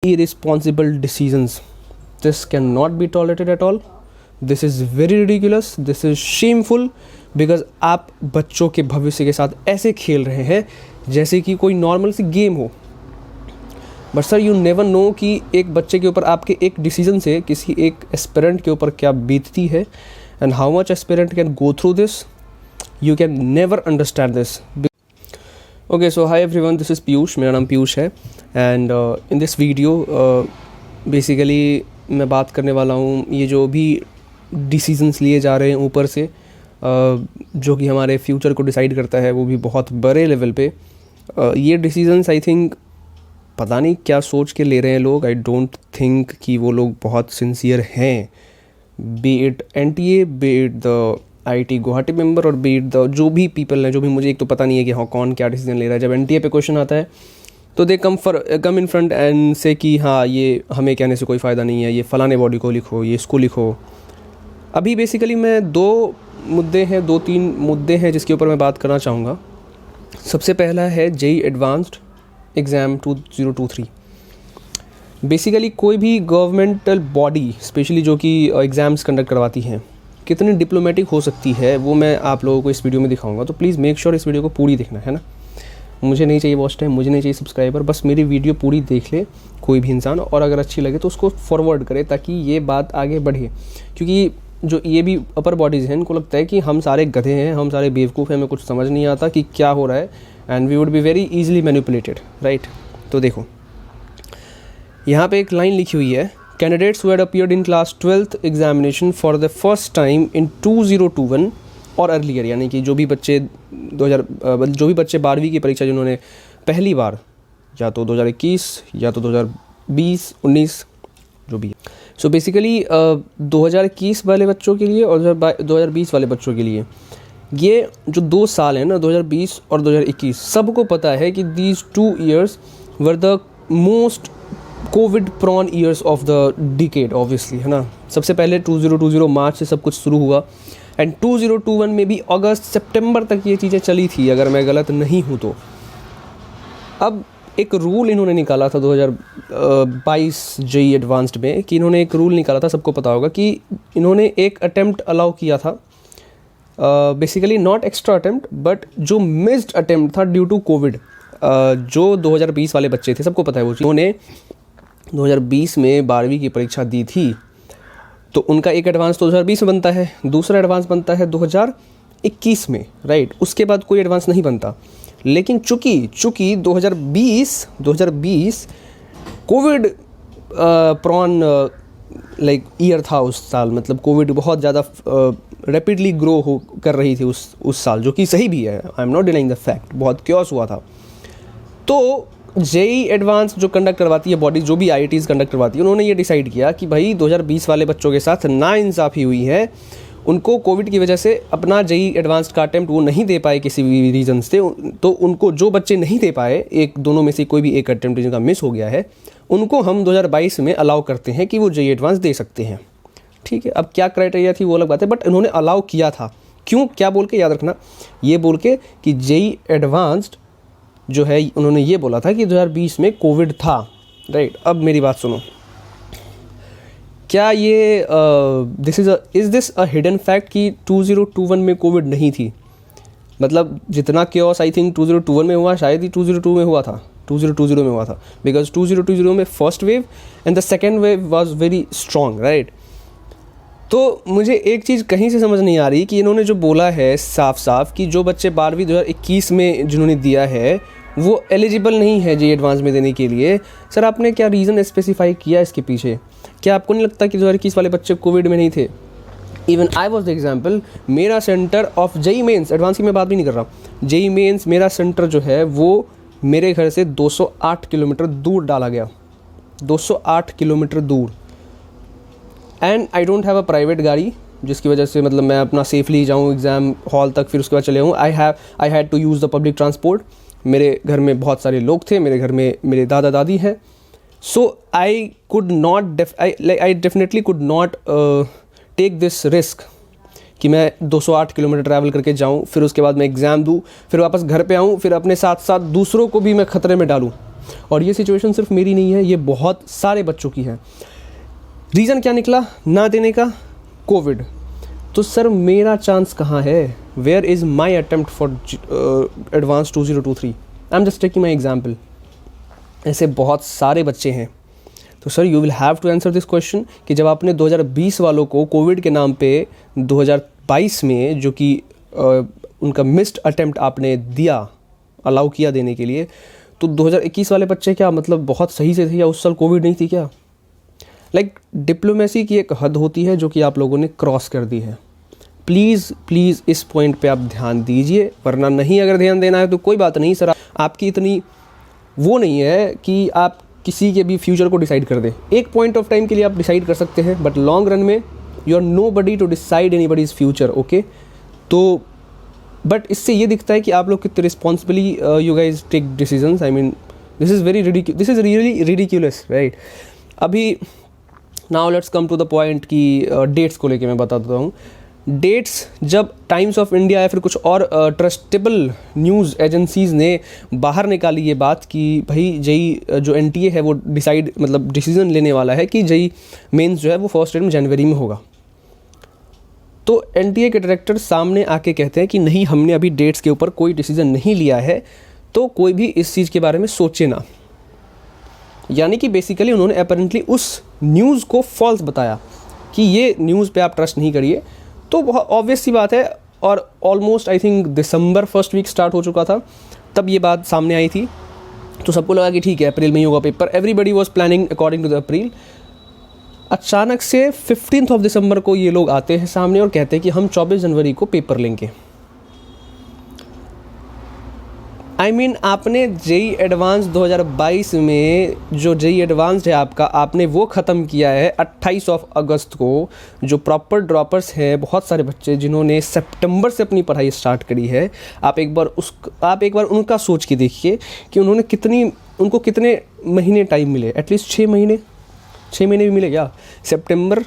irresponsible decisions. This cannot be tolerated at all. This is very ridiculous. This is shameful because आप बच्चों के भविष्य के साथ ऐसे खेल रहे हैं जैसे कि कोई नॉर्मल सी गेम हो. But sir you never know कि एक बच्चे के ऊपर आपके एक डिसीजन से किसी एक एस्पिरेंट के ऊपर क्या बीतती है and how much aspirant can go through this. You can never understand this. Okay so high everyone, this is Piyush. मेरा नाम पीयूष है and in this video basically मैं बात करने वाला हूँ ये जो भी डिसीजंस लिए जा रहे हैं ऊपर से जो कि हमारे फ्यूचर को डिसाइड करता है, वो भी बहुत बड़े लेवल पे. ये डिसीजंस आई थिंक पता नहीं क्या सोच के ले रहे हैं लोग. आई डोंट थिंक कि वो लोग बहुत सिंसियर हैं. B it NTA, B it the IIT Guwahati member और बी इट द जो भी पीपल हैं, जो भी मुझे एक तो पता नहीं है कि हाँ कौन क्या डिसीजन ले रहा है. जब NTA पे क्वेश्चन आता है तो दे कम इन फ्रंट एंड से कि हाँ ये हमें कहने से कोई फ़ायदा नहीं है, ये फ़लाने बॉडी को लिखो, ये इसको लिखो. अभी बेसिकली मैं 2-3 मुद्दे हैं जिसके ऊपर मैं बात करना चाहूँगा. सबसे पहला है JEE एडवांस्ड एग्ज़ाम 2023. बेसिकली कोई भी गवर्नमेंटल बॉडी स्पेशली जो कि एग्ज़ाम्स कंडक्ट करवाती हैं कितनी डिप्लोमेटिक हो सकती है वो मैं आप लोगों को इस वीडियो में दिखाऊंगा. तो प्लीज़ मेक श्योर इस वीडियो को पूरी देखना है ना. मुझे नहीं चाहिए वॉच टाइम, मुझे नहीं चाहिए सब्सक्राइबर, बस मेरी वीडियो पूरी देख ले कोई भी इंसान, और अगर अच्छी लगे तो उसको फॉरवर्ड करे ताकि ये बात आगे बढ़े. क्योंकि जो ये भी अपर बॉडीज़ हैं इनको लगता है कि हम सारे गधे हैं, हम सारे बेवकूफ़ हैं, हमें कुछ समझ नहीं आता कि क्या हो रहा है and we would be very easily manipulated, right. तो देखो यहाँ पे एक लाइन लिखी हुई है, candidates who had appeared in class 12th examination for the first time in 2021 और अर्लियर, यानी कि जो भी बच्चे 12वीं की परीक्षा जिन्होंने पहली बार या तो 2021 या तो 2020, 19 जो भी है. सो बेसिकली 2021 वाले बच्चों के लिए और 2020 वाले बच्चों के लिए ये जो 2 साल हैं ना 2020 और 2021, सबको पता है कि these 2 years were the most COVID prone years of the decade obviously, है ना. सबसे पहले 2020 मार्च से सब कुछ शुरू हुआ एंड 2021 में भी अगस्त सितंबर तक ये चीज़ें चली थी अगर मैं गलत नहीं हूँ तो. अब एक रूल इन्होंने निकाला था 2022 JEE एडवांस्ड में कि इन्होंने एक रूल निकाला था, सबको पता होगा कि इन्होंने एक अटेम्प्ट अलाउ किया था. Basically not extra attempt but जो मिस्ड अटेम्प्ट था ड्यू टू कोविड. जो 2020 वाले बच्चे थे सबको पता है वो चीज़. उन्होंने 2020 में 12वीं की परीक्षा दी थी तो उनका एक एडवांस तो 2020 में बनता है, दूसरा एडवांस बनता है 2021 में, राइट. उसके बाद कोई एडवांस नहीं बनता. लेकिन चूँकि 2020 कोविड प्रॉन लाइक ईयर था उस साल, मतलब कोविड बहुत ज़्यादा रैपिडली ग्रो कर रही थी उस साल, जो कि सही भी है. आई am not denying the fact, बहुत क्योस हुआ था. तो JEE एडवांस जो कंडक्ट करवाती है बॉडी, जो भी IITs कंडक्ट करवाती है, उन्होंने ये डिसाइड किया कि भाई 2020 वाले बच्चों के साथ नाइंसाफ़ी हुई है. उनको कोविड की वजह से अपना JEE एडवांस का अटेम्प्ट वो नहीं दे पाए किसी भी रीज़न से, तो उनको जो बच्चे नहीं दे पाए, एक दोनों में से कोई भी एक अटेम्प्ट जिनका मिस हो गया है, उनको हम 2022 में अलाउ करते हैं कि वो JEE एडवांस दे सकते हैं. ठीक है, अब क्या क्राइटेरिया थी वो अलग बात है, बट उन्होंने अलाउ किया था. क्यों, क्या बोल के, याद रखना, ये बोल के कि JEE एडवांस्ड जो है उन्होंने ये बोला था कि 2020 में कोविड था, राइट. अब मेरी बात सुनो, क्या ये is this a hidden fact कि 2021 में कोविड नहीं थी? मतलब जितना क्योस आई थिंक 2021 में हुआ शायद ही 2022 में हुआ था, 2020 में हुआ था, बिकॉज 2020 में first wave and the second wave was very strong, right. तो मुझे एक चीज़ कहीं से समझ नहीं आ रही कि इन्होंने जो बोला है साफ साफ कि जो बच्चे 12वीं 2021 में जिन्होंने दिया है वो एलिजिबल नहीं है JEE एडवांस में देने के लिए. सर आपने क्या रीज़न स्पेसिफाई किया इसके पीछे? क्या आपको नहीं लगता कि 2021 वाले बच्चे कोविड में नहीं थे? Even I was the example. मेरा centre of JEE mains, advance की मैं बात भी नहीं कर रहा हूँ, JEE मेंस मेरा सेंटर जो है वो मेरे घर से 208 किलोमीटर दूर डाला गया, 208 किलोमीटर दूर. And I don't have a private गाड़ी जिसकी वजह से मतलब मैं अपना सेफली जाऊँ एग्ज़ाम हॉल तक, फिर उसके बाद चले आऊँ. I had to use the public transport. मेरे घर में बहुत सारे लोग थे, मेरे घर में मेरे दादा दादी हैं. So I definitely could not take this risk कि मैं 208 किलोमीटर ट्रैवल करके जाऊं, फिर उसके बाद मैं एग्ज़ाम दूं, फिर वापस घर पे आऊं, फिर अपने साथ साथ दूसरों को भी मैं ख़तरे में डालूं. और ये सिचुएशन सिर्फ मेरी नहीं है, ये बहुत सारे बच्चों की है। रीज़न क्या निकला ना देने का? कोविड। तो सर मेरा चांस कहाँ है? Where is my attempt for advance 2023? I am just taking my example. ऐसे बहुत सारे बच्चे हैं। तो sir you will have to answer this question कि जब आपने 2020 वालों को कोविड के नाम पे 2022 में जो कि उनका मिस्ड अटेम्प्ट आपने दिया, अलाउ किया देने के लिए, तो 2021 वाले बच्चे क्या मतलब बहुत सही से थे या उस साल कोविड नहीं थी क्या? डिप्लोमेसी की एक हद होती है जो कि आप लोगों ने क्रॉस कर दी है। प्लीज़ प्लीज़ इस पॉइंट पे आप ध्यान दीजिए, वरना नहीं अगर ध्यान देना है तो कोई बात नहीं सर, आपकी इतनी वो नहीं है कि आप किसी के भी फ्यूचर को डिसाइड कर दें। एक पॉइंट ऑफ टाइम के लिए आप डिसाइड कर सकते हैं, बट लॉन्ग रन में you are nobody to decide anybody's future, okay? तो बट इससे ये दिखता है कि आप लोग कितने responsibly you guys take decisions. I mean this is really ridiculous, right? अभी now let's come to the point कि डेट्स को लेके मैं बता देता हूँ। डेट्स जब टाइम्स ऑफ इंडिया या फिर कुछ और ट्रस्टेबल न्यूज़ एजेंसीज़ ने बाहर निकाली ये बात कि भाई जेई जो एनटीए है वो डिसीजन लेने वाला है कि जेई मेंस जो है वो फर्स्ट टर्म जनवरी में होगा, तो एनटीए के डायरेक्टर सामने आके कहते हैं कि नहीं, हमने अभी डेट्स के ऊपर कोई डिसीजन नहीं लिया है, तो कोई भी इस चीज़ के बारे में सोचे ना। यानी कि बेसिकली उन्होंने अपेरेंटली उस न्यूज़ को फॉल्स बताया कि ये न्यूज़ पे आप ट्रस्ट नहीं करिए। तो बहुत ऑब्वियस सी बात है, और almost I think December first week start हो चुका था तब ये बात सामने आई थी। तो सबको लगा कि ठीक है अप्रैल में ही होगा paper, everybody was planning according to the April. अचानक से 15 दिसंबर को ये लोग आते हैं सामने और कहते हैं कि हम 24 जनवरी को पेपर लेंगे। आई मीन आपने जेई एडवांस 2022 में जो जेई एडवांस है आपका, आपने वो ख़त्म किया है 28 अगस्त को। जो प्रॉपर ड्रॉपर्स हैं, बहुत सारे बच्चे जिन्होंने सितंबर से अपनी पढ़ाई स्टार्ट करी है, आप एक बार उनका सोच के देखिए कि उनको कितने महीने टाइम मिले। एटलीस्ट 6 महीने भी मिले क्या? सितंबर,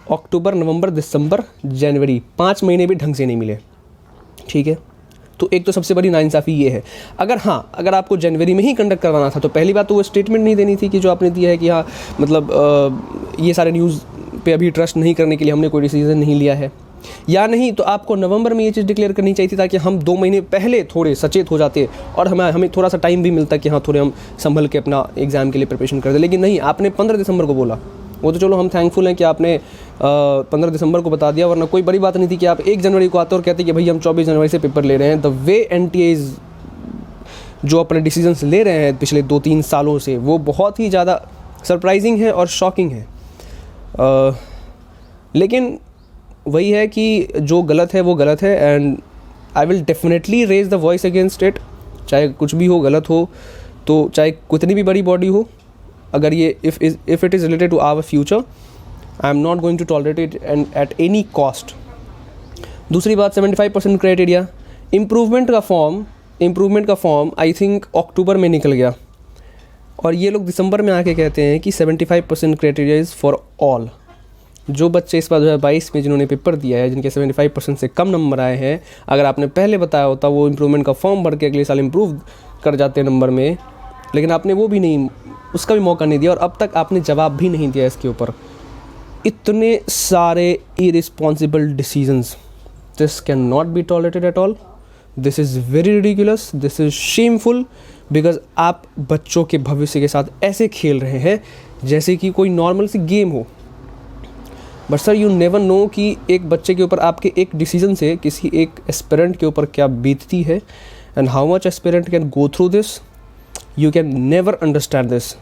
अक्टूबर, नवंबर, दिसंबर, जनवरी, 5 महीने भी ढंग से नहीं मिले, ठीक है? तो एक तो सबसे बड़ी नाइंसाफ़ी ये है। अगर आपको जनवरी में ही कंडक्ट करवाना था तो पहली बात तो वो स्टेटमेंट नहीं देनी थी कि जो आपने दिया है कि ये सारे न्यूज़ पे अभी ट्रस्ट नहीं करने के लिए हमने कोई डिसीजन नहीं लिया है, या नहीं तो आपको नवंबर में ये चीज़ डिक्लेयर करनी चाहिए थी ताकि हम 2 महीने पहले थोड़े सचेत हो जाते और हमें थोड़ा सा टाइम भी मिलता कि हाँ थोड़े हम संभल के अपना एग्ज़ाम के लिए प्रिपरेशन कर दे। लेकिन नहीं, आपने 15 दिसंबर को बोला। वो तो चलो हम थैंकफुल हैं कि आपने 15 दिसंबर को बता दिया, वरना कोई बड़ी बात नहीं थी कि आप 1 जनवरी को आते और कहते कि भाई हम 24 जनवरी से पेपर ले रहे हैं। द वे एनटीएज जो अपने डिसीजंस ले रहे हैं पिछले 2-3 सालों से, वो बहुत ही ज़्यादा सरप्राइजिंग है और शॉकिंग है। लेकिन वही है कि जो गलत है वो गलत है, and I will definitely raise the voice against it. चाहे कुछ भी हो, गलत हो, तो चाहे कितनी भी बड़ी बॉडी हो, अगर ये if it is related to our future, I am not going to tolerate it and at any cost. दूसरी बात, 75% क्राइटेरिया इम्प्रूवमेंट का फॉर्म आई थिंक अक्टूबर में निकल गया, और ये लोग दिसंबर में आके कहते हैं कि 75% क्राइटेरिया इज़ फॉर ऑल। जो बच्चे इस बार 2022 में जिन्होंने पेपर दिया है, जिनके 75% से कम नंबर आए हैं, अगर आपने पहले बताया होता वो इम्प्रूवमेंट का फॉर्म भर के अगले साल इम्प्रूव कर जाते हैं नंबर में, लेकिन आपने वो भी नहीं, उसका भी मौका नहीं दिया, और अब तक आपने जवाब भी नहीं दिया इसके ऊपर। इतने सारे irresponsible decisions, this can not be tolerated at all. This is very ridiculous, this is shameful, because आप बच्चों के भविष्य के साथ ऐसे खेल रहे हैं जैसे कि कोई नॉर्मल सी गेम हो। But sir you never know कि एक बच्चे के ऊपर आपके एक डिसीजन से किसी एक एस्पिरेंट के ऊपर क्या बीतती है, and how much aspirant can go through this, you can never understand this.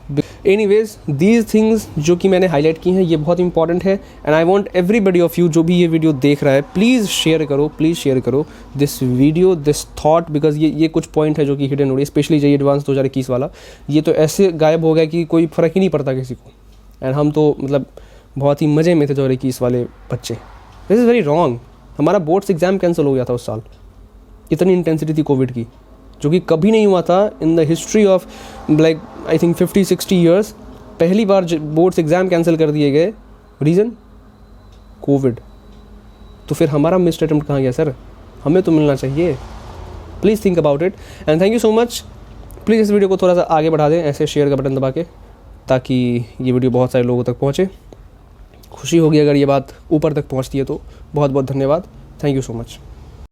Anyways, these things जो कि मैंने हाईलाइट की हैं ये बहुत इंपॉर्टेंट है, and I want everybody of you जो भी ये वीडियो देख रहा है, प्लीज़ शेयर करो this video, this thought, because ये कुछ पॉइंट है जो कि हिडन हो रही है, स्पेशली जेईई एडवांस 2021 वाला। ये तो ऐसे गायब हो गया कि कोई फ़र्क ही नहीं पड़ता किसी को, एंड हम तो बहुत ही मज़े में थे 2021 वाले बच्चे। This is very wrong. हमारा बोर्ड्स एग्ज़ाम कैंसिल हो गया था उस साल, इतनी इंटेंसिटी थी कोविड की, जो कि कभी नहीं हुआ था in the history of I think 50-60 years. पहली बार बोर्ड्स एग्ज़ाम कैंसिल कर दिए गए, रीज़न कोविड। तो फिर हमारा मिस्ड अटेम्प्ट कहाँ गया सर? हमें तो मिलना चाहिए। Please think about it, and thank you so much please इस वीडियो को थोड़ा सा आगे बढ़ा दें ऐसे शेयर का बटन दबा के, ताकि ये वीडियो बहुत सारे लोगों तक पहुँचे। खुशी होगी अगर ये बात ऊपर तक पहुँचती है तो। बहुत बहुत धन्यवाद। Thank you so much.